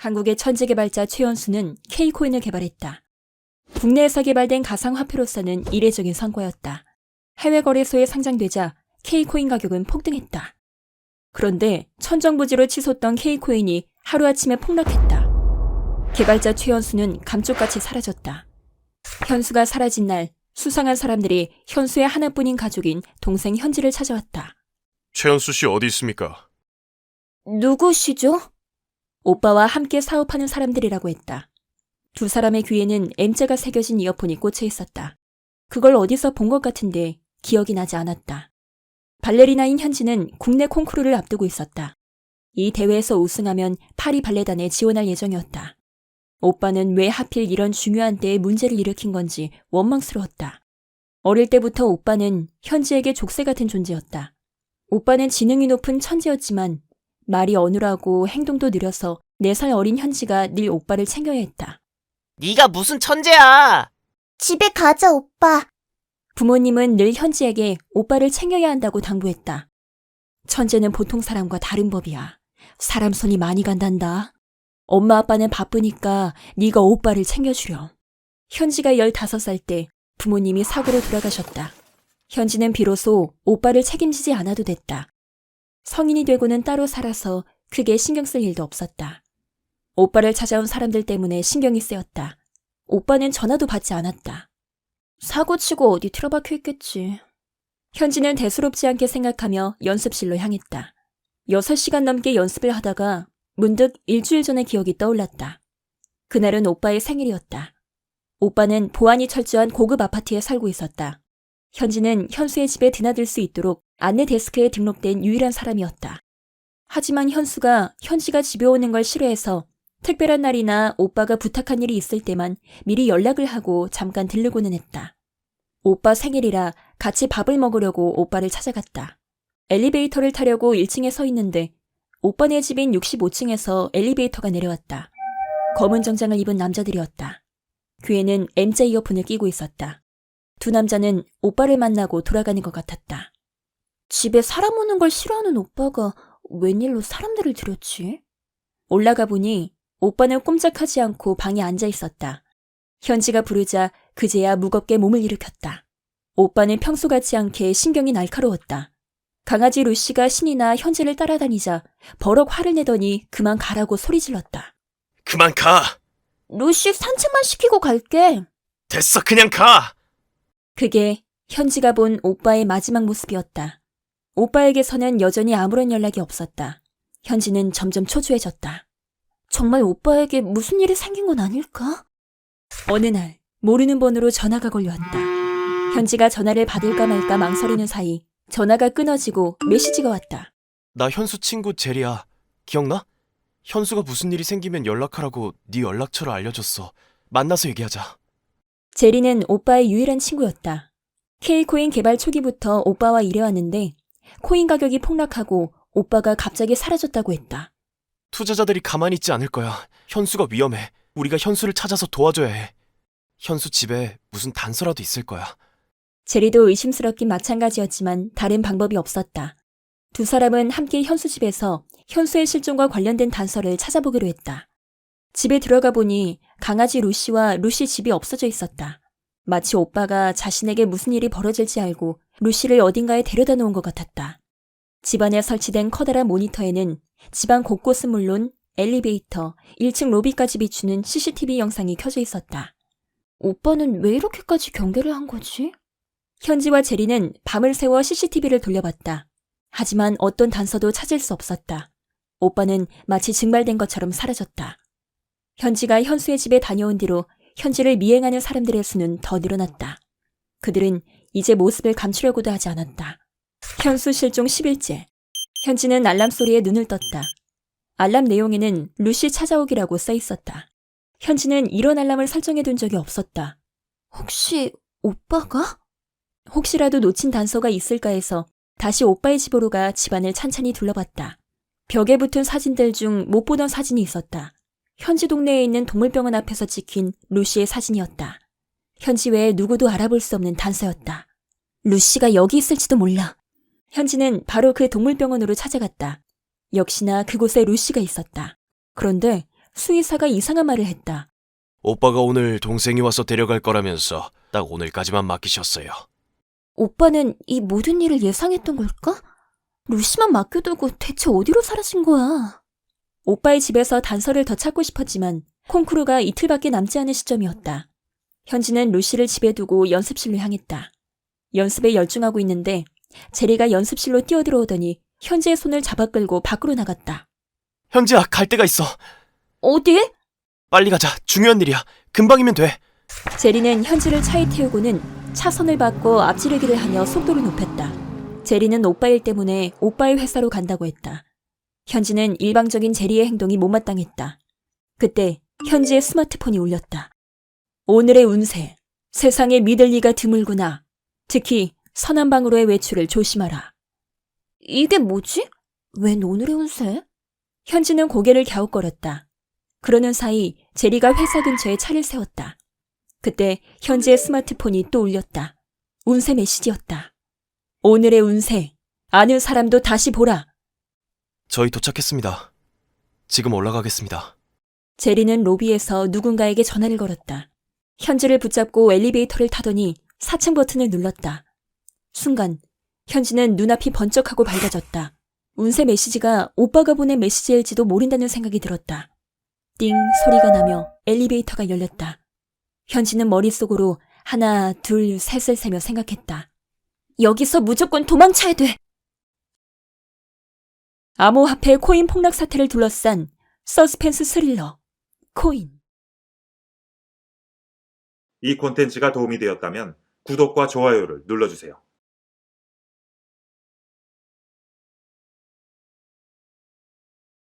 한국의 천재 개발자 최연수는 K코인을 개발했다. 국내에서 개발된 가상화폐로서는 이례적인 성과였다. 해외 거래소에 상장되자 K코인 가격은 폭등했다. 그런데 천정부지로 치솟던 K코인이 하루아침에 폭락했다. 개발자 최연수는 감쪽같이 사라졌다. 현수가 사라진 날 수상한 사람들이 현수의 하나뿐인 가족인 동생 현지를 찾아왔다. 최연수 씨 어디 있습니까? 누구시죠? 오빠와 함께 사업하는 사람들이라고 했다. 두 사람의 귀에는 M자가 새겨진 이어폰이 꽂혀 있었다. 그걸 어디서 본 것 같은데 기억이 나지 않았다. 발레리나인 현지는 국내 콩쿠르를 앞두고 있었다. 이 대회에서 우승하면 파리 발레단에 지원할 예정이었다. 오빠는 왜 하필 이런 중요한 때에 문제를 일으킨 건지 원망스러웠다. 어릴 때부터 오빠는 현지에게 족쇄 같은 존재였다. 오빠는 지능이 높은 천재였지만 말이 어눌하고 행동도 느려서 4살 어린 현지가 늘 오빠를 챙겨야 했다. 네가 무슨 천재야! 집에 가자, 오빠. 부모님은 늘 현지에게 오빠를 챙겨야 한다고 당부했다. 천재는 보통 사람과 다른 법이야. 사람 손이 많이 간단다. 엄마 아빠는 바쁘니까 네가 오빠를 챙겨주렴. 현지가 15살 때 부모님이 사고로 돌아가셨다. 현지는 비로소 오빠를 책임지지 않아도 됐다. 성인이 되고는 따로 살아서 크게 신경 쓸 일도 없었다. 오빠를 찾아온 사람들 때문에 신경이 쓰였다. 오빠는 전화도 받지 않았다. 사고치고 어디 틀어박혀 있겠지. 현지는 대수롭지 않게 생각하며 연습실로 향했다. 6시간 넘게 연습을 하다가 문득 일주일 전의 기억이 떠올랐다. 그날은 오빠의 생일이었다. 오빠는 보안이 철저한 고급 아파트에 살고 있었다. 현지는 현수의 집에 드나들 수 있도록 안내 데스크에 등록된 유일한 사람이었다. 하지만 현수가 현지가 집에 오는 걸 싫어해서 특별한 날이나 오빠가 부탁한 일이 있을 때만 미리 연락을 하고 잠깐 들르고는 했다. 오빠 생일이라 같이 밥을 먹으려고 오빠를 찾아갔다. 엘리베이터를 타려고 1층에 서 있는데 오빠네 집인 65층에서 엘리베이터가 내려왔다. 검은 정장을 입은 남자들이었다. 귀에는 M자 이어폰을 끼고 있었다. 두 남자는 오빠를 만나고 돌아가는 것 같았다. 집에 사람 오는 걸 싫어하는 오빠가 웬일로 사람들을 들였지? 올라가 보니 오빠는 꼼짝하지 않고 방에 앉아 있었다. 현지가 부르자 그제야 무겁게 몸을 일으켰다. 오빠는 평소 같지 않게 신경이 날카로웠다. 강아지 루시가 신이나 현지를 따라다니자 버럭 화를 내더니 그만 가라고 소리 질렀다. 그만 가! 루시 산책만 시키고 갈게. 됐어, 그냥 가! 그게 현지가 본 오빠의 마지막 모습이었다. 오빠에게서는 여전히 아무런 연락이 없었다. 현지는 점점 초조해졌다. 정말 오빠에게 무슨 일이 생긴 건 아닐까? 어느 날 모르는 번호로 전화가 걸려왔다. 현지가 전화를 받을까 말까 망설이는 사이 전화가 끊어지고 메시지가 왔다. 나 현수 친구 제리야. 기억나? 현수가 무슨 일이 생기면 연락하라고 네 연락처를 알려줬어. 만나서 얘기하자. 제리는 오빠의 유일한 친구였다. K코인 개발 초기부터 오빠와 일해왔는데 코인 가격이 폭락하고 오빠가 갑자기 사라졌다고 했다. 투자자들이 가만히 있지 않을 거야. 현수가 위험해. 우리가 현수를 찾아서 도와줘야 해. 현수 집에 무슨 단서라도 있을 거야. 제리도 의심스럽긴 마찬가지였지만 다른 방법이 없었다. 두 사람은 함께 현수 집에서 현수의 실종과 관련된 단서를 찾아보기로 했다. 집에 들어가 보니 강아지 루시와 루시 집이 없어져 있었다. 마치 오빠가 자신에게 무슨 일이 벌어질지 알고 루시를 어딘가에 데려다 놓은 것 같았다. 집안에 설치된 커다란 모니터에는 집안 곳곳은 물론 엘리베이터, 1층 로비까지 비추는 CCTV 영상이 켜져 있었다. 오빠는 왜 이렇게까지 경계를 한 거지? 현지와 제리는 밤을 새워 CCTV를 돌려봤다. 하지만 어떤 단서도 찾을 수 없었다. 오빠는 마치 증발된 것처럼 사라졌다. 현지가 현수의 집에 다녀온 뒤로 현지를 미행하는 사람들의 수는 더 늘어났다. 그들은 이제 모습을 감추려고도 하지 않았다. 현수 실종 10일째. 현지는 알람 소리에 눈을 떴다. 알람 내용에는 루시 찾아오기라고 써 있었다. 현지는 이런 알람을 설정해둔 적이 없었다. 혹시 오빠가? 혹시라도 놓친 단서가 있을까 해서 다시 오빠의 집으로 가 집안을 찬찬히 둘러봤다. 벽에 붙은 사진들 중 못 보던 사진이 있었다. 현지 동네에 있는 동물병원 앞에서 찍힌 루시의 사진이었다. 현지 외에 누구도 알아볼 수 없는 단서였다. 루시가 여기 있을지도 몰라. 현지는 바로 그 동물병원으로 찾아갔다. 역시나 그곳에 루시가 있었다. 그런데 수의사가 이상한 말을 했다. 오빠가 오늘 동생이 와서 데려갈 거라면서 딱 오늘까지만 맡기셨어요. 오빠는 이 모든 일을 예상했던 걸까? 루시만 맡겨두고 대체 어디로 사라진 거야? 오빠의 집에서 단서를 더 찾고 싶었지만 콩쿠르가 이틀밖에 남지 않은 시점이었다. 현지는 루시를 집에 두고 연습실로 향했다. 연습에 열중하고 있는데 제리가 연습실로 뛰어들어오더니 현지의 손을 잡아 끌고 밖으로 나갔다. 현지야, 갈 데가 있어. 어디? 빨리 가자. 중요한 일이야. 금방이면 돼. 제리는 현지를 차에 태우고는 차선을 바꿔 앞지르기를 하며 속도를 높였다. 제리는 오빠 일 때문에 오빠의 회사로 간다고 했다. 현지는 일방적인 제리의 행동이 못마땅했다. 그때 현지의 스마트폰이 울렸다. 오늘의 운세. 세상에 믿을 리가 드물구나. 특히 서남방으로의 외출을 조심하라. 이게 뭐지? 웬 오늘의 운세? 현지는 고개를 갸웃거렸다. 그러는 사이 제리가 회사 근처에 차를 세웠다. 그때 현지의 스마트폰이 또 울렸다. 운세 메시지였다. 오늘의 운세. 아는 사람도 다시 보라. 저희 도착했습니다. 지금 올라가겠습니다. 제리는 로비에서 누군가에게 전화를 걸었다. 현지를 붙잡고 엘리베이터를 타더니 4층 버튼을 눌렀다. 순간 현지는 눈앞이 번쩍하고 밝아졌다. 운세 메시지가 오빠가 보낸 메시지일지도 모른다는 생각이 들었다. 띵 소리가 나며 엘리베이터가 열렸다. 현지는 머릿속으로 하나, 둘, 셋을 세며 생각했다. 여기서 무조건 도망쳐야 돼. 암호화폐 코인 폭락 사태를 둘러싼 서스펜스 스릴러 코인. 이 콘텐츠가 도움이 되었다면 구독과 좋아요를 눌러주세요.